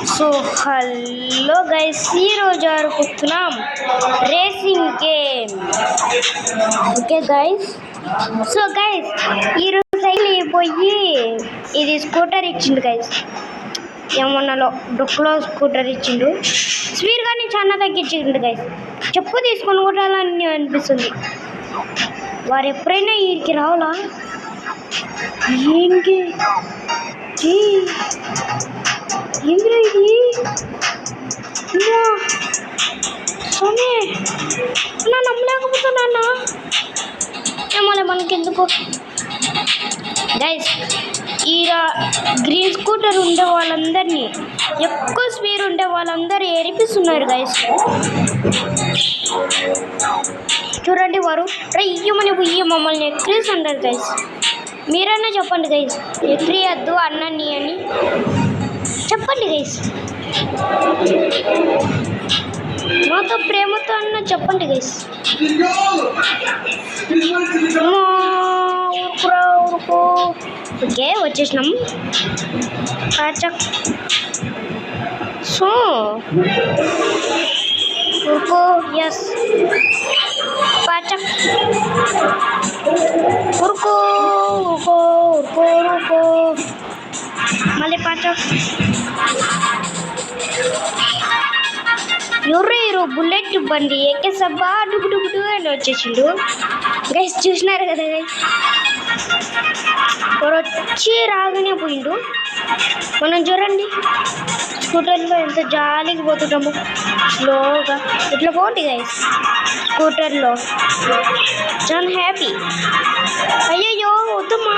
So hello guys, ఈరోజు ఆడుకుంటున్నాం racing game. Okay guys, so guys ఈరోజు సైకిల్ అయిపోయి ఇది స్కూటర్ ఇచ్చిండు గైస్. ఏమన్నాలో డొక్కులో స్కూటర్ ఇచ్చిండు. స్పీడ్ కానీ చాలా తగ్గించిండు గైస్. చెప్పు తీసుకొని కొట్టాలని అనిపిస్తుంది. వారు ఎప్పుడైనా వీరికి రావాలా? ఏంటి ఏంద్రా ఇది? సోమే నా నమ్మలేకపోతున్నా. ఏమోలే మనకెందుకు గైస్. ఈ గ్రీన్ స్కూటర్ ఉండే వాళ్ళందరినీ, ఎక్కువ స్పీడ్ ఉండే వాళ్ళందరూ ఏడిపిస్తున్నారు గైస్. చూడండి, వారు రయ్యమని పుయ్యి మమ్మల్ని ఎక్కిరిస్తున్నారు గైస్. మీరన్నా చెప్పండి గైస్, ఎక్కిరియద్దు అన్నని అని చెప్పండి గైస్. మాతో ప్రేమతో అన్న చెప్పండి గైస్. ఊరుకో. ఓకే, వచ్చేసినాం. సో ఊరుకో. ఎస్ పాచక్. ఊరుకో. మళ్ళీ పాచక్. ఎవరు బుల్లెట్ బండి ఎక్కేసబ్బా డుగు అని వచ్చేసిండు గైస్. చూసినారు కదా గైస్, వచ్చి రాగానే పోయిండు. మనం చూడండి స్కూటర్లో ఎంత జాలీగా పోతుంటాము, స్లోగా ఇట్లా పోండి గైస్. స్కూటర్లో చాలా హ్యాపీ. అయ్యయ్యో వద్దమ్మా,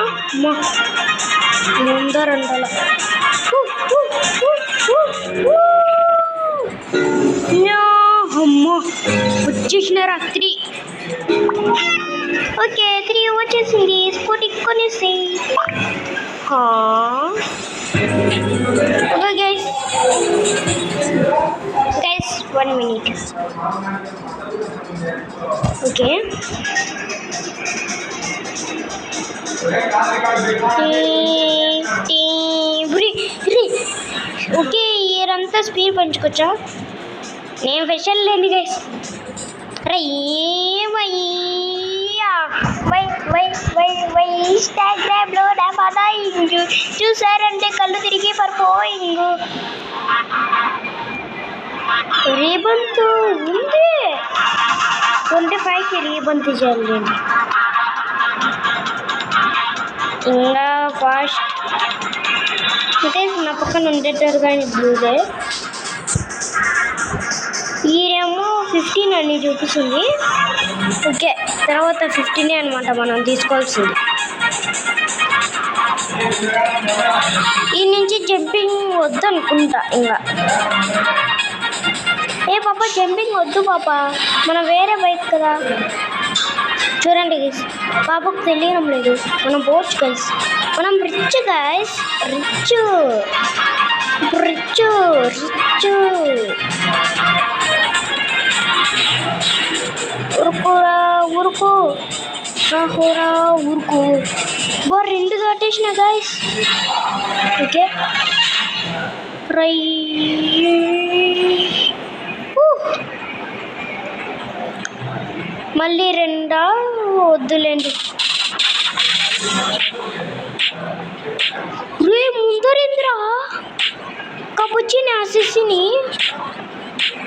ముందరంటల అమ్మా వచ్చేసినారా 3. ఓకే 3 వచ్చేసింది. స్కూటీ కొనేసి okay guys 1 minute. Okay okay ఇయరంతా స్పీడ్ పెంచుకోవచ్చా? నేను స్పెషల్ లేదు గైస్. ఇన్స్టాగ్రామ్లో నా ఫాలోయింగ్ చూసారంటే కళ్ళు తిరిగి పడిపోయింగ్. రీబంత్ ఉంది 25కి రీబంత్ చేయాలి. ఇంకా ఫాస్ట్ అంటే నా పక్కన ఉండేటారు కానీ బ్లూదే. ఈరేమో 15 అని చూపిస్తుంది. ఓకే, తర్వాత 15 అనమాట మనం తీసుకోవాల్సింది. ఈ నుంచి జంపింగ్ వద్దు అనుకుంటా. ఇంకా ఏ పాప జంపింగ్ వద్దు పాప, మనం వేరే బైక్ కదా. చూడండి గైస్, పాపకు తెలియడం లేదు. మనం పోవచ్చు గైస్, మనం రిచ్ గైస్. రిచ్ ఊరుకో. బో 2 దాటేసిన గైస్. ఓకే మళ్ళీ 2 వద్దులేండి. రే ముందరేంద్రా కబుచ్చిన ఆశిస్ని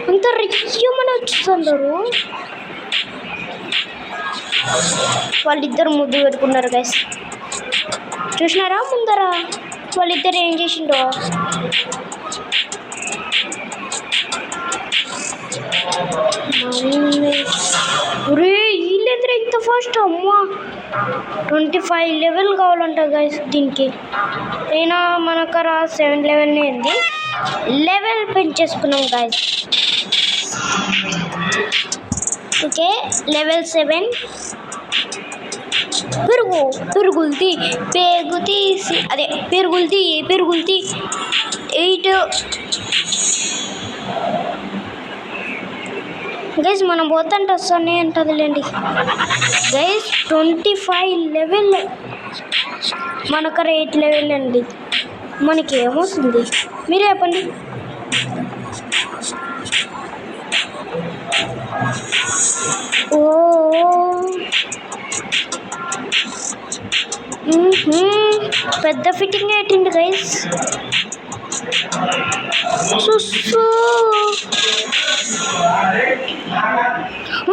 అంత రిచ్యమని వచ్చేస్తున్నారు. వాళ్ళిద్దరు ముద్దు పెట్టుకున్నారు గైస్. చూసినారా ముందర వాళ్ళిద్దరు ఏం చేసిండో? వీళ్ళెందరూ ఇంత ఫాస్ట్? అమ్మా 25 లెవెల్ కావాలంట గైస్ దీనికి. అయినా మనకర 7 లెవెల్నే ఉంది. లెవెల్ పెంచేసుకున్నాం గైస్. Okay level 7. పెరుగుల్తీ 8 గైస్. మనం పోతుంటే వస్తానే అంటదిలేండి గైస్. 25 లెవెల్, మనకర 8 లెవెల్ అండి. మనకి ఏమొస్తుంది మీరే చెప్పండి. ఓ పెద్ద ఫిట్టింగ్ అయిపోయింది గైస్.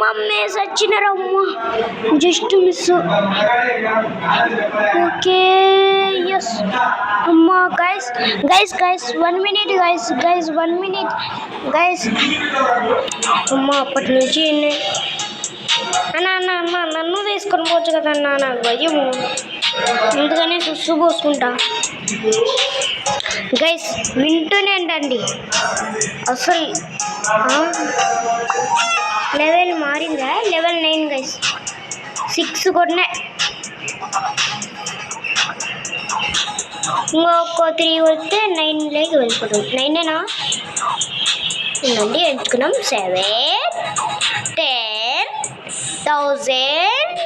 మమ్మీ సచ్చినారమ్మ, జస్ట్ మిస్. ఓకే ఎస్ అమ్మా. Guys 1 minute guys 1 minute guys. అమ్మా అప్పటి నుంచి అన్న నన్ను తీసుకొని పోవచ్చు కదా అన్న, నాకు భయము, అందుకనే సుస్సు పోసుకుంటా. గైస్ వింటూనే అండి అసలు. లెవెల్ మారిందా? Level 9 guys. 6 కొట్టినా, ఇంకొక 3 వస్తే 9లోకి వెళ్ళిపోతాం. 9ఏనా ఉందండి, ఎంచుకున్నాం. 7 10 1000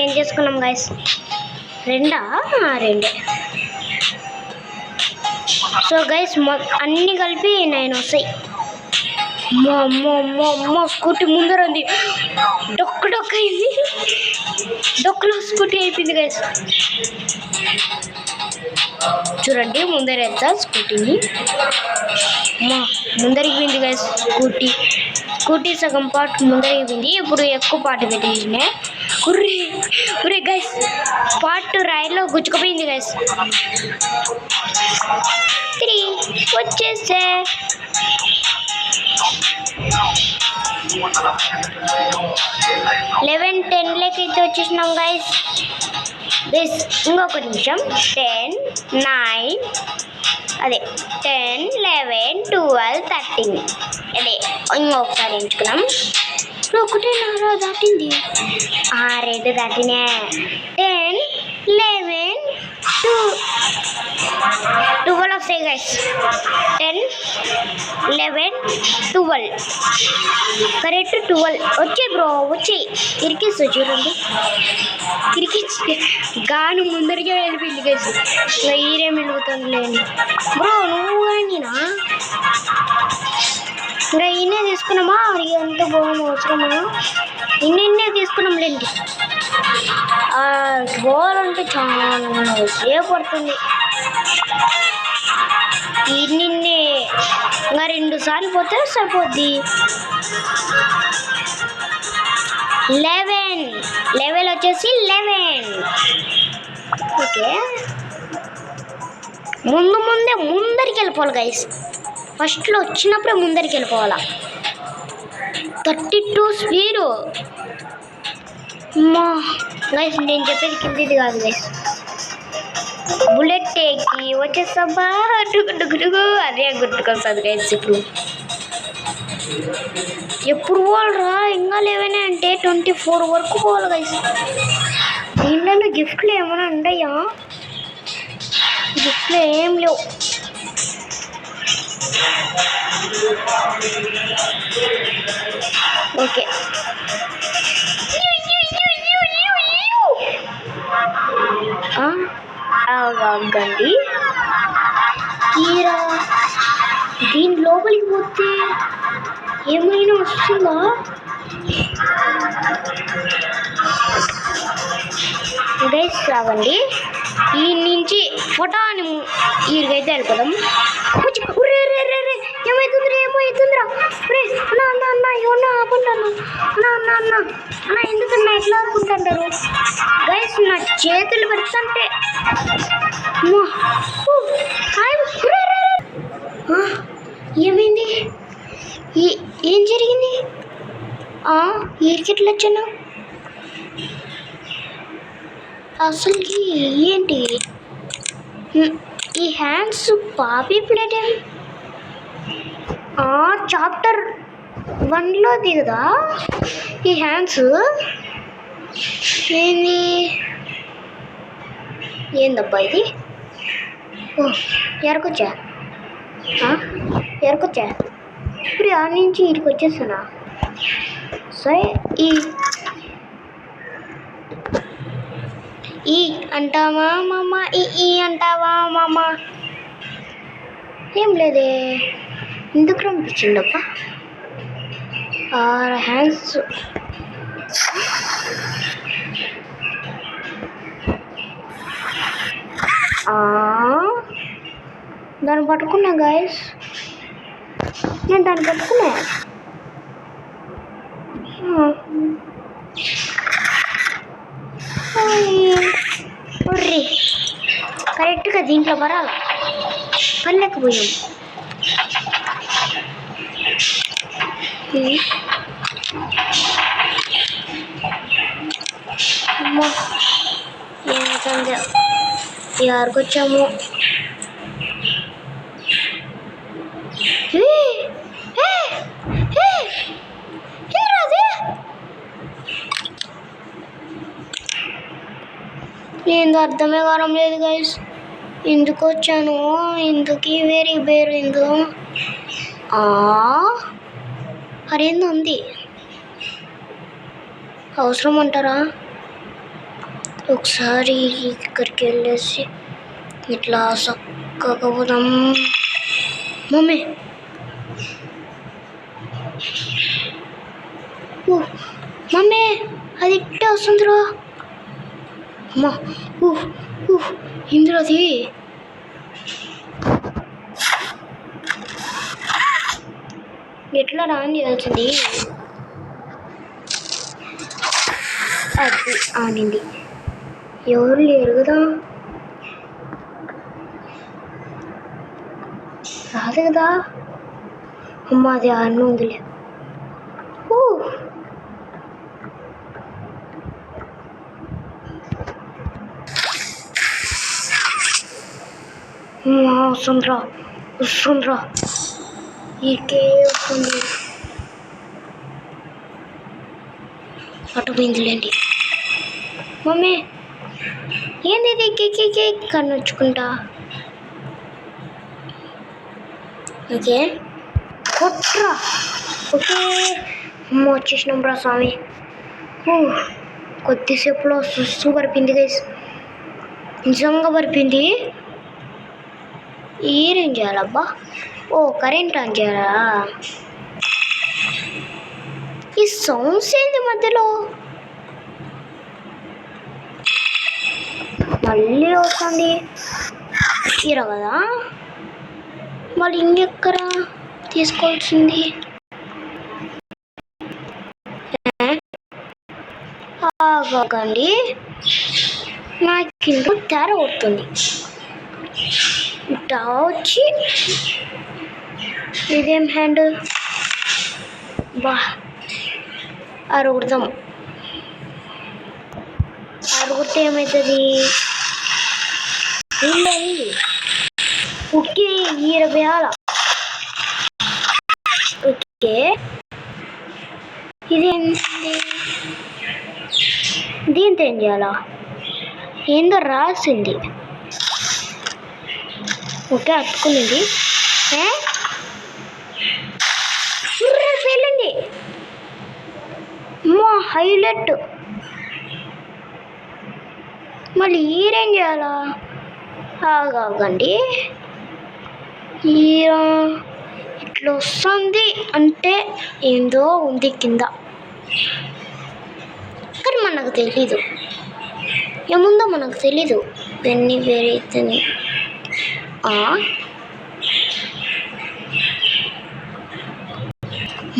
ఏం చేసుకున్నాం గైస్? 2 సో గైస్ అన్నీ కలిపి 9 వస్తాయి. అమ్మో స్కూటీ ముందర ఉంది, డొక్కు అయింది, డొక్కులో స్కూటీ అయిపోయింది గైస్. చూడండి ముందర వెళ్తా స్కూటీని. ముందరికి పోయింది గైస్ స్కూటీ సగం పార్ట్ ముందరికి పోయింది. ఇప్పుడు ఎక్కువ పార్ట్ పెట్టేసిన. ఉరే గైస్ పార్ట్ రాయిలో గుచ్చుకుపోయింది గైస్. 3 వచ్చేసే. 11 10 అయితే వచ్చేసినాం గైస్. ఇంకొక నిమిషం. 10 9 అదే 10 11 12 13 అదే ఇంకొకసారి ఎంచుకున్నాం. ఇప్పుడు ఒకటే నారా దాటింది. 2 దాటినా. 10 11 12 వస్తాయి గైస్. 10 11 12 కరెక్ట్ 12 వచ్చాయి బ్రో, వచ్చాయి. ఇరికిస్తా చూడండి, ఇరికిచ్చి గాను ముందరికే వెళ్ళిపోయింది గైస్. ఇంకా ఈరేం వెలుగుతుంది లేని బ్రో, నువ్వు కానీనా? ఇంకా ఈయనే తీసుకున్నామా? ఎంత బాగుంది, అవసరమా? ఇన్నే తీసుకున్నాం లేండి. పోవాలంటే చాలా సేపు పడుతుంది. నిన్నే ఇంకా 2 సార్లు పోతే సరిపోద్ది. 11 లెవెల్ వచ్చేసి 11. ఓకే ముందరికి వెళ్ళిపోవాలి గైస్. ఫస్ట్లో వచ్చినప్పుడే ముందరికి వెళ్ళిపోవాలా. 32 స్పీడు. మా గైస్ నేను చెప్పేది కిందిది కాదు గైస్. బుల్లెట్ ఎక్కి వచ్చేస్తాబా డుగు అదే గుర్తుకొస్తుంది గైస్. ఎప్పుడు పోవాలరా? ఇంకా 11 అంటే 24 వరకు పోవాలి గైస్. దీంట్లో గిఫ్ట్లు ఏమైనా ఉన్నాయా? గిఫ్ట్లు ఏం లేవు. ఓకే ఆగండి. తీరా దీని లోపలికి పోతే ఏమైనా వస్తుందా? గైస్ ఆగండి. ఈ నుంచి ఫోటో అని ఈరికైతే వెళ్ళిపోదాం. ఏమవుతుందిరా? అన్న ఏమన్నా ఆపుంటాను. అన్న ఎందుకన్నా ఎట్లా ఆపుకుంటారు గైస్? నా చేతులు పెడుతుంటే ఏమైంది? ఏం జరిగింది? ఈరికెట్లు వచ్చాను అసలుకి? ఏంటి ఈ హ్యాండ్స్? పాపీ ప్లేట్ ఏమి? చాప్టర్ 1లో దిగదా ఈ హ్యాండ్స్? ఏందబ్బా ఇది? ఎరకొచ్చా ఇప్పుడు ఆ నుంచి ఇటుకు వచ్చేస్తానా? సరే ఈ అంటావా మామ? ఈ అంటావా మామ? ఏం లేదే. ఎందుకు పంపించిండప్ప? 6 హ్యాండ్స్. దాన్ని పట్టుకున్నా గైస్, నేను దాన్ని పట్టుకున్నా. కరెక్ట్గా దీంట్లో పరాల పనిలేకపోయాం. అమ్మా ఏంటంటే యారికి వచ్చాము. ఏందో అర్థమే కావడం లేదు గైస్. ఎందుకు వచ్చాను, ఎందుకు వేరే పేరు ఎందు అరేందో ఉంది. అవసరం అంటారా? ఒకసారి ఇక్కడికి వెళ్ళేసి ఇట్లా చక్కగా పోదాం. మమ్మీ మమ్మీ అది ఇట్టే వస్తుందిరా. అమ్మా ఇందులో అది ఎట్లా రాని చేయాల్సింది. అది ఆనింది. ఎవరు లేరు కదా, రాదు కదా. అమ్మ అది ఆడిన ఉందిలే. వస్తుందిరా ఇకే వస్తుంది. అటు పోయిందిలేండి. మమ్మీ ఏంది ఇది కేక్ కన్నొచ్చుకుంటా. ఓకే కొట్రా. ఓకే అమ్మ వచ్చేసినాం రా స్వామి. కొద్దిసేపులో సుస్సు పరిపింది గైస్, నిజంగా పరిపింది. ఏం చేయాలబ్బా? కరెంట్ ఆన్ చేయాలా? ఈ సౌండ్స్ ఏంది మధ్యలో? మళ్ళీ వస్తుంది తీరా కదా. మళ్ళీ ఇంకెక్కడ తీసుకోవాల్సింది? ఆగండి, నాకు ఇందులో తేడా కొడుతుంది. ఇట్టా వచ్చి ఇదేం హ్యాండ్ బా అరుగుడదాం. అరుగుడితే ఏమవుతుంది? ఇల్లు ఓకే 20. ఓకే ఇదేంటి? దీంతో ఏం చేయాలా? ఏందో రాసింది. ఓకే అట్టుకునింది. వెళ్ళింది. మా హైలైట్. మళ్ళీ ఈరేం చేయాలా? ఆగండి, ఇట్లా వస్తుంది అంటే ఏందో ఉంది కింద, కానీ మనకు తెలీదు. ఏముందో మనకు తెలీదు. ఇవన్నీ వేరే అవుతుంది.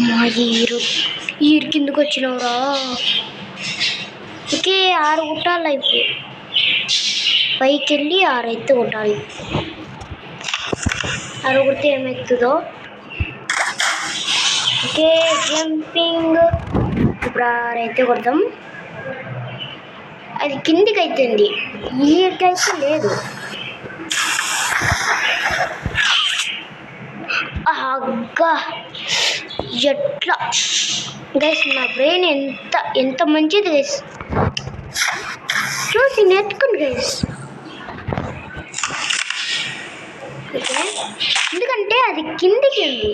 మా ఈరు కిందకు వచ్చినవరా. ఓకే 6 కొట్టాలి. ఇప్పుడు పైకి వెళ్ళి 6 అయితే కొట్టాలి. 6 కొడితే ఏమవుతుందో. Okay jumping. ఇప్పుడు 6 అయితే కొడదాం. అది కిందికి అవుతుంది, ఈకైతే లేదు. అగ్గా ఎట్లా గైస్, నా బ్రెయిన్ ఎంత మంచిది గైస్, చూసి నేర్చుకుని గైస్. ఓకే ఎందుకంటే అది కిందికి ఉంది.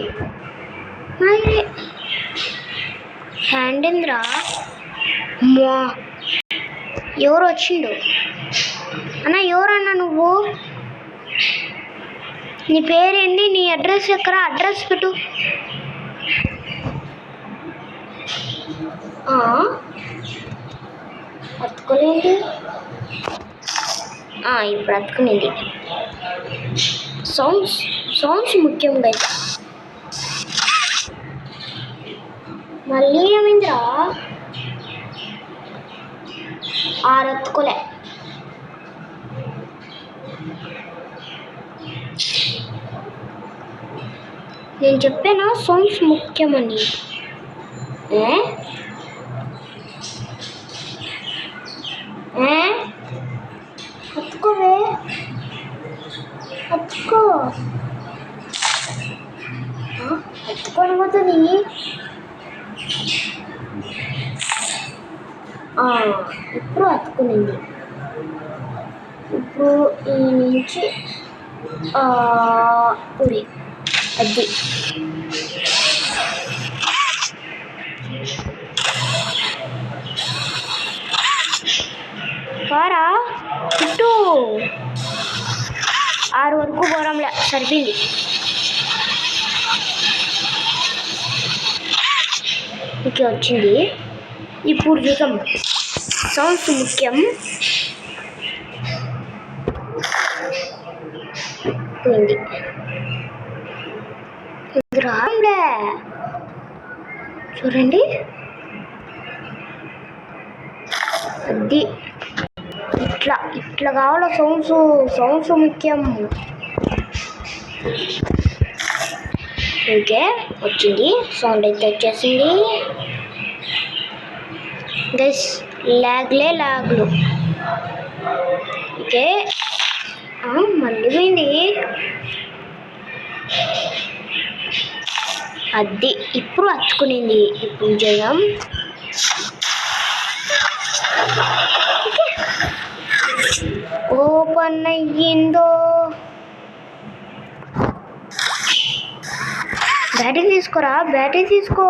హ్యాండ్ ఏంద్రా? మా ఎవరు వచ్చిండు అన్న? ఎవరన్నా నువ్వు? నీ పేరేంటి? నీ అడ్రస్ ఎక్కడ? అడ్రస్ పెట్టు. అతుకోలేంటి? ఇప్పుడు అతుకునేది. సౌండ్స్ ముఖ్యం గైస్. మళ్ళీ ఏమైందిరా? అతుకోలే. నేను చెప్పానా సౌండ్స్ ముఖ్యమని? అతుకోవే, అతుకొని పోతుంది. ఇప్పుడు అతుకునింది. ఇప్పుడు ఈ నుంచి ఉరి అది పారా చుట్టూ 6 వరకు పోవడంలే, సరిపోయింది. ఓకే వచ్చింది. ఇప్పుడు చూద్దాం. సౌండ్స్ ముఖ్యం. పోయింది. ఇది రాంలే, చూడండి. అది ఇట్లా కావాల. సౌండ్స్ ముఖ్యం. ఓకే వచ్చింది. సౌండ్ అయితే వచ్చేసింది గైస్. లాగ్లు. ఓకే మళ్ళీ పోయింది. అది ఇప్పుడు అతుకునింది. ఇప్పుడు చేద్దాం. ఓపెన్ అయ్యిందో. బ్యాటరీ తీసుకోరా, బ్యాటరీ తీసుకో.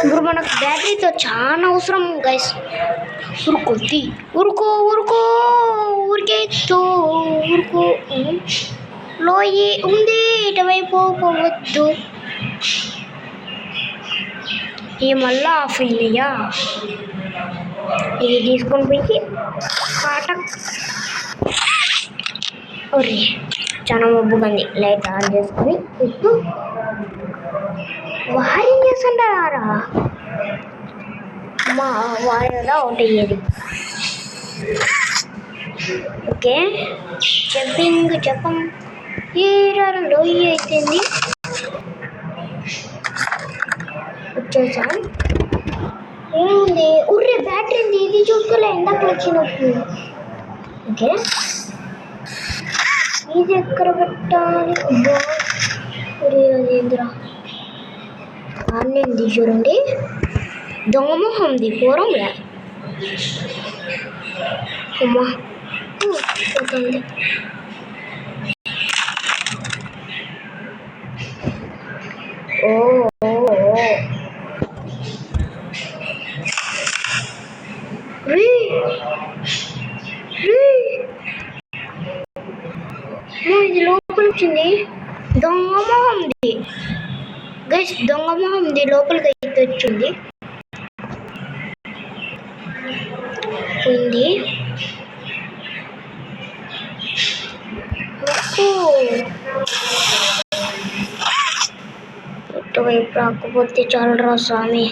ఇప్పుడు మనకు బ్యాటరీతో చాలా అవసరం గైస్. ఉరుకో లోయి ఉంది, ఇటువైపు పోవద్దు. ఈ మళ్ళా ఆఫ్ అయ్యా. ఇది తీసుకొని పోయి పాట. ఒరే చాలా మబ్బుగా లైట్ ఆన్ చేసుకొని ఇప్పుడు వారింగ్ చేస్తుంటారా? మా వారిగా అవుట్ అయ్యేది. ఓకే చెప్పం ఈరలో అయిపోయింది. వచ్చేసాం. ఏముంది? ఉర్రే బ్యాటరీ ఉంది. ఇది చూసుకోలే ఎందాక వచ్చినప్పుడు. ఓకే ఇది ఎక్కడ పెట్టాలి? అదేంద్రా అన్నింది చూడండి. దొంగమొహంది పోరంలే. అమ్మా పోతుంది. ఇది లోపల వచ్చింది. దొంగమొహంది గైస్, దొంగమొహంది లోపలికి అయితే వచ్చింది. ఉంది ఇటువైపు రాకపోతే చాలరా స్వామి.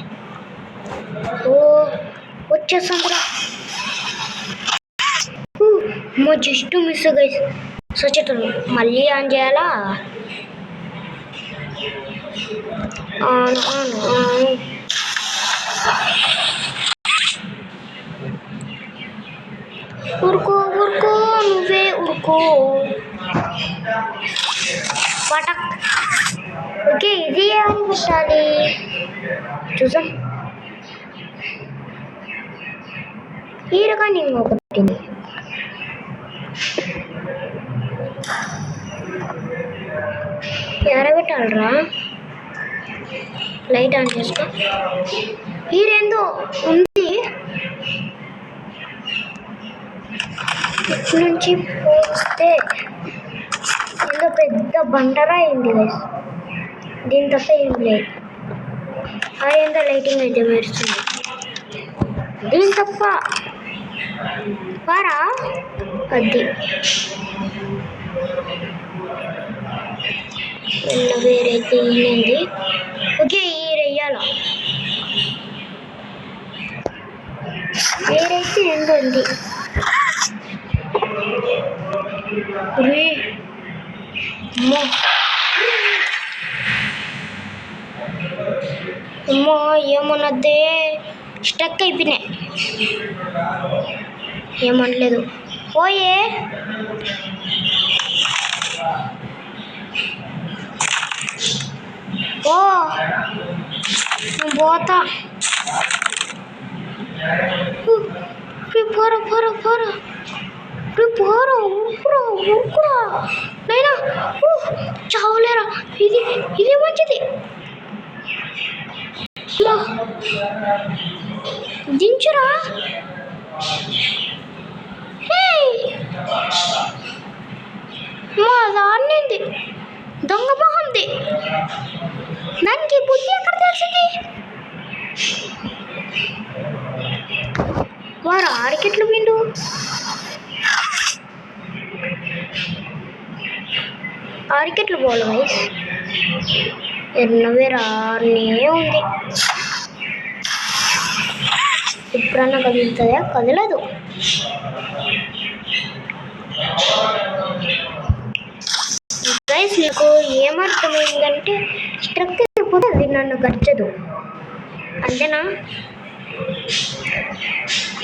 వచ్చేసాంరా. Just miss guys. సచేటను మళ్ళీ ఆన్ చేయాలా? ఊరుకో నువ్వే ఊరుకో. పటక్. ఓకే ఇది ఏం పెట్టాలి చూసాం. ఈ రకాన్ని ఇంకొకటి ఎరగట్టాలరా. లైట్ ఆన్ చేసుకో. ఈ రెండు ఉంది. ఇటు నుంచి పోస్తే ఏదో పెద్ద బండరా అయింది గైస్. దీని తప్ప ఏం లేదు. ఎంత లైటింగ్ అయితే మెరుస్తుంది. దీని తప్ప పారా అది వేరైతే ఈయనండి. ఓకే ఈరెయ్యాల వేరైతే ఏంటండి అమ్మో ఏమన్నదే స్టక్ అయిపోయినాయి. ఏమనలేదు పోయే. ఓ పోతా పోరా పోరా పోరా పోరా ఊరుకురా ఊరుకురా నైనా చావులేరా. ఇది మంచిది. దించురా దాన్నింది దొంగ మొహంది. దానికి బుద్ధి ఎక్కడ తెలిసింది? వారు ఆడికెట్లు విండు. ఆడికెట్లు పోవాలి వైస్. ఎన్నవే రానే ఉంది. ఎప్పుడన్నా కదులుతుందా? కదలదు. గైస్ నీకు ఏమర్థమైందంటే స్ట్రక్ అయిపోతే అది నన్ను గర్చదు అంతేనా?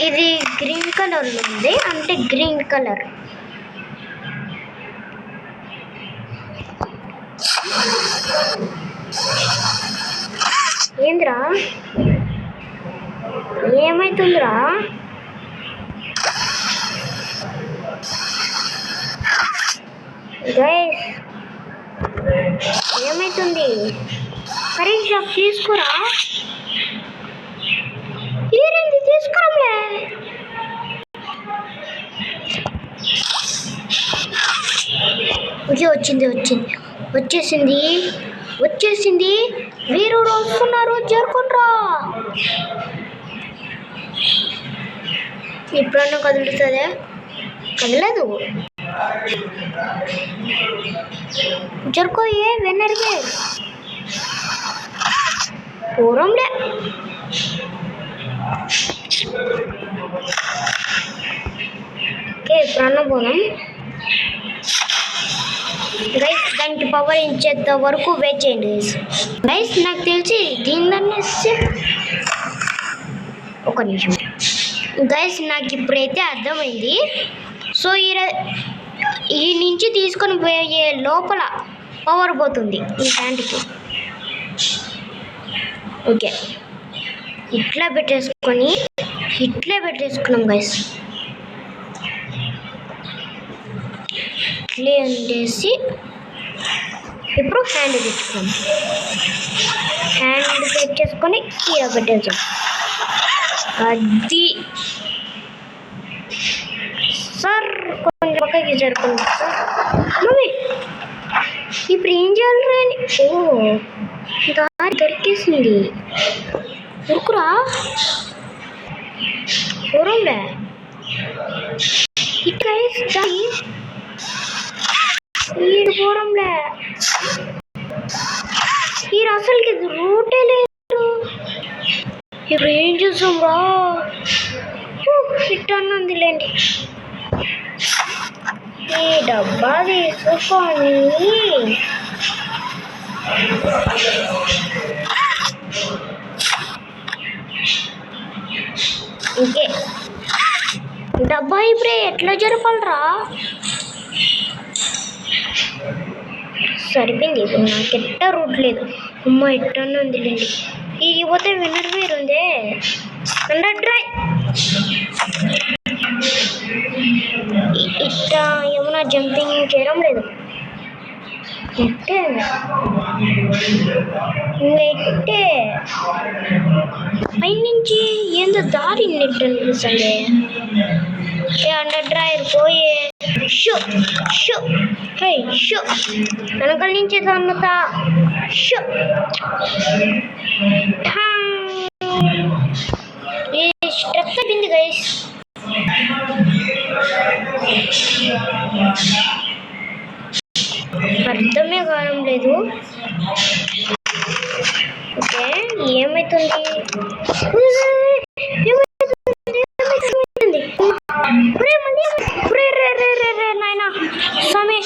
ఇది గ్రీన్ కలర్లో ఉంది అంటే గ్రీన్ కలర్. ఏంద్రా ఏమైతుందిరా? గైస్ ఏమైతుంది? కరెంట్ షాక్ తీసుకురా. ఏరేంది తీసుకురాలే. వచ్చింది వచ్చేసింది. వీరుడు వస్తున్నారు, చేరుకుంట్రా. ఎప్పుడన్నా కదులుతుందా? కదలదు. జరుకోయే వెన్నరిగే పూరంలే. ఓకే ఎప్పుడన్నా పోదాం గైస్. దానికి పవర్ ఇచ్చేంత వరకు వెయిట్ చేయండి గైస్. నాకు తెలిసి దీనిదన్నీ ఒక నిమిషం గైస్. నాకు ఇప్పుడైతే అర్థమైంది. సో ఈ నుంచి తీసుకొని పోయే లోపల పవర్ పోతుంది ఈ ప్యాంట్కి. ఓకే ఇట్లా పెట్టేసుకున్నాం గైస్. ఇట్లే ఉండేసి ఇప్పుడు హ్యాండ్ తెచ్చుకున్నాం. హ్యాండ్ తెచ్చేసుకొని ఇలా పెట్టేసాం. అది సార్ కొంచెం పక్కకి జరుపుకుంది సార్. మమ్మీ ఇప్పుడు ఏం చేయాలి అని? ఓ దారి దొరికేసింది. ఉరుకురా ఊరంలే. ఇట్లా ఈడు పోరంలే. ఈ అసలుకి రూటే లేదు. ఇప్పుడు ఏం చూసాం రా? ఫిట్ అన్నందిలేండి. ఈ డబ్బా తీసుకొని ఇంకే డబ్బా ఇప్పుడే ఎట్లా జరపాలరా? సరిపోయింది. ఇప్పుడు నాకు ఎట్ట రూట్ లేదు. అమ్మ ఎట్టన్నా ఉందిలేండి. ఇది పోతే విన్నర్ వేరు ఉందే. అండర్ డ్రై ఇట్ట ఏమన్నా జంపింగ్ చేయడం లేదు. ఇట్టే ఇట్టే పైనుంచి ఏందో దారి నెట్ అనిపిస్తుంది. అండర్ డ్రైవర్ పోయే షూ షూ హే షూ వెనకాల నుంచి తన్నుతా షూ స్ట్రెస్ అయిపోయింది గైస్. అర్థమే కావడం లేదు. ఓకే ఏమవుతుంది నాయన స్వామి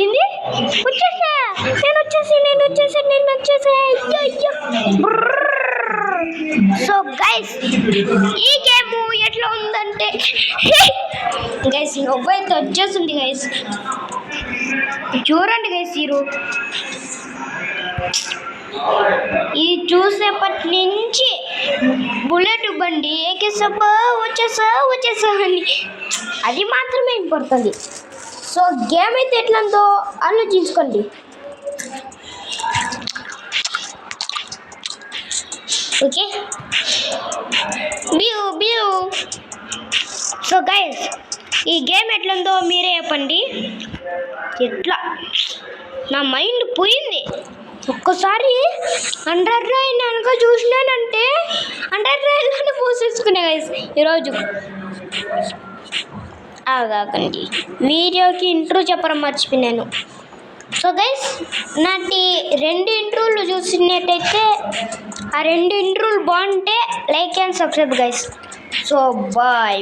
ఏంది వచ్చేసా నేను వచ్చేసా సో గైస్ ఈ గేమ్ ఎట్లా ఉందంటే గైస్ నవ్వైతే వచ్చేస్తుంది గైస్. చూడండి గైస్ ఈ చూసేపటి నుంచి బుల్లెట్ బండి ఎక్కేసప్పా వచ్చేసా అని అది మాత్రమే ఇంపడుతుంది. సో గేమ్ అయితే ఎట్లందో ఆలోచించుకోండి. ఓకే బియూ సో గైస్ ఈ గేమ్ ఎట్లందో మీరే చెప్పండి. ఎట్లా నా మైండ్ పోయింది. ఒక్కసారి 100 రాయిని కనుక చూసినానంటే 100 రాయిలను పోసేసుకునే గైస్ ఈరోజు. ఆగాకండి వీడియోకి ఇంట్రో చెప్పడం మర్చిపోయాను. సో గైస్ నాటి 2 ఇంట్రోలు చూసినట్టయితే ఆ 2 ఇంట్రోలు బాగుంటే like and subscribe guys. So bye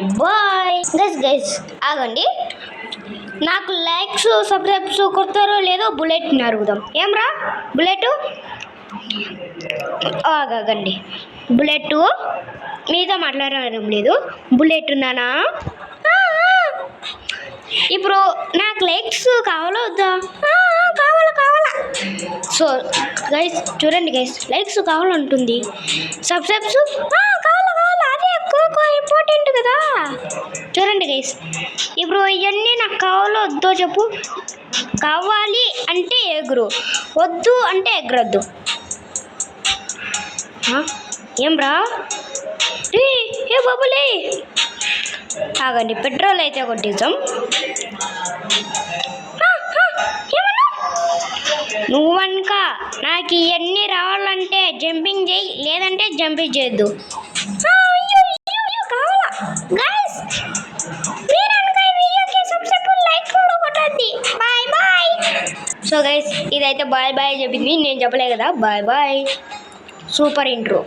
guys ఆగండి. నాకు లైక్స్ సబ్స్క్రైబ్స్ కొడతారో లేదో బుల్లెట్ని అడుగుదాం. ఏమ్రా బుల్లెట్ ఆగండి. బుల్లెట్ మీతో మాట్లాడడం లేదు. బుల్లెట్ ఉన్నానా? ఇప్పుడు నాకు లైక్స్ కావాలా వద్దా? కావాలా. సో గైస్ చూడండి గైస్ లైక్స్ కావాలంటుంది. సబ్స్క్రైబ్స్ కావాలా అదే ఎక్కువ ఇంపార్టెంట్ కదా. చూడండి గైస్ ఇప్పుడు ఇవన్నీ నాకు కావాలో వద్దో చెప్పు. కావాలి అంటే ఎగురు, వద్దు అంటే ఎగరొద్దు. ఏమ్రా ఏ బాబులే ఆగండి. పెట్రోల్ అయితే కొట్టేద్దాం. నువ్వనుక నాకు ఇవన్నీ రావాలంటే జంపింగ్ చేయి, లేదంటే జంపింగ్ చేయొద్దు. కావాలా గైస్ బాయ్. సో గైస్ ఇదైతే బాయ్ చెప్పింది, నేను చెప్పలే కదా. Bye super intro.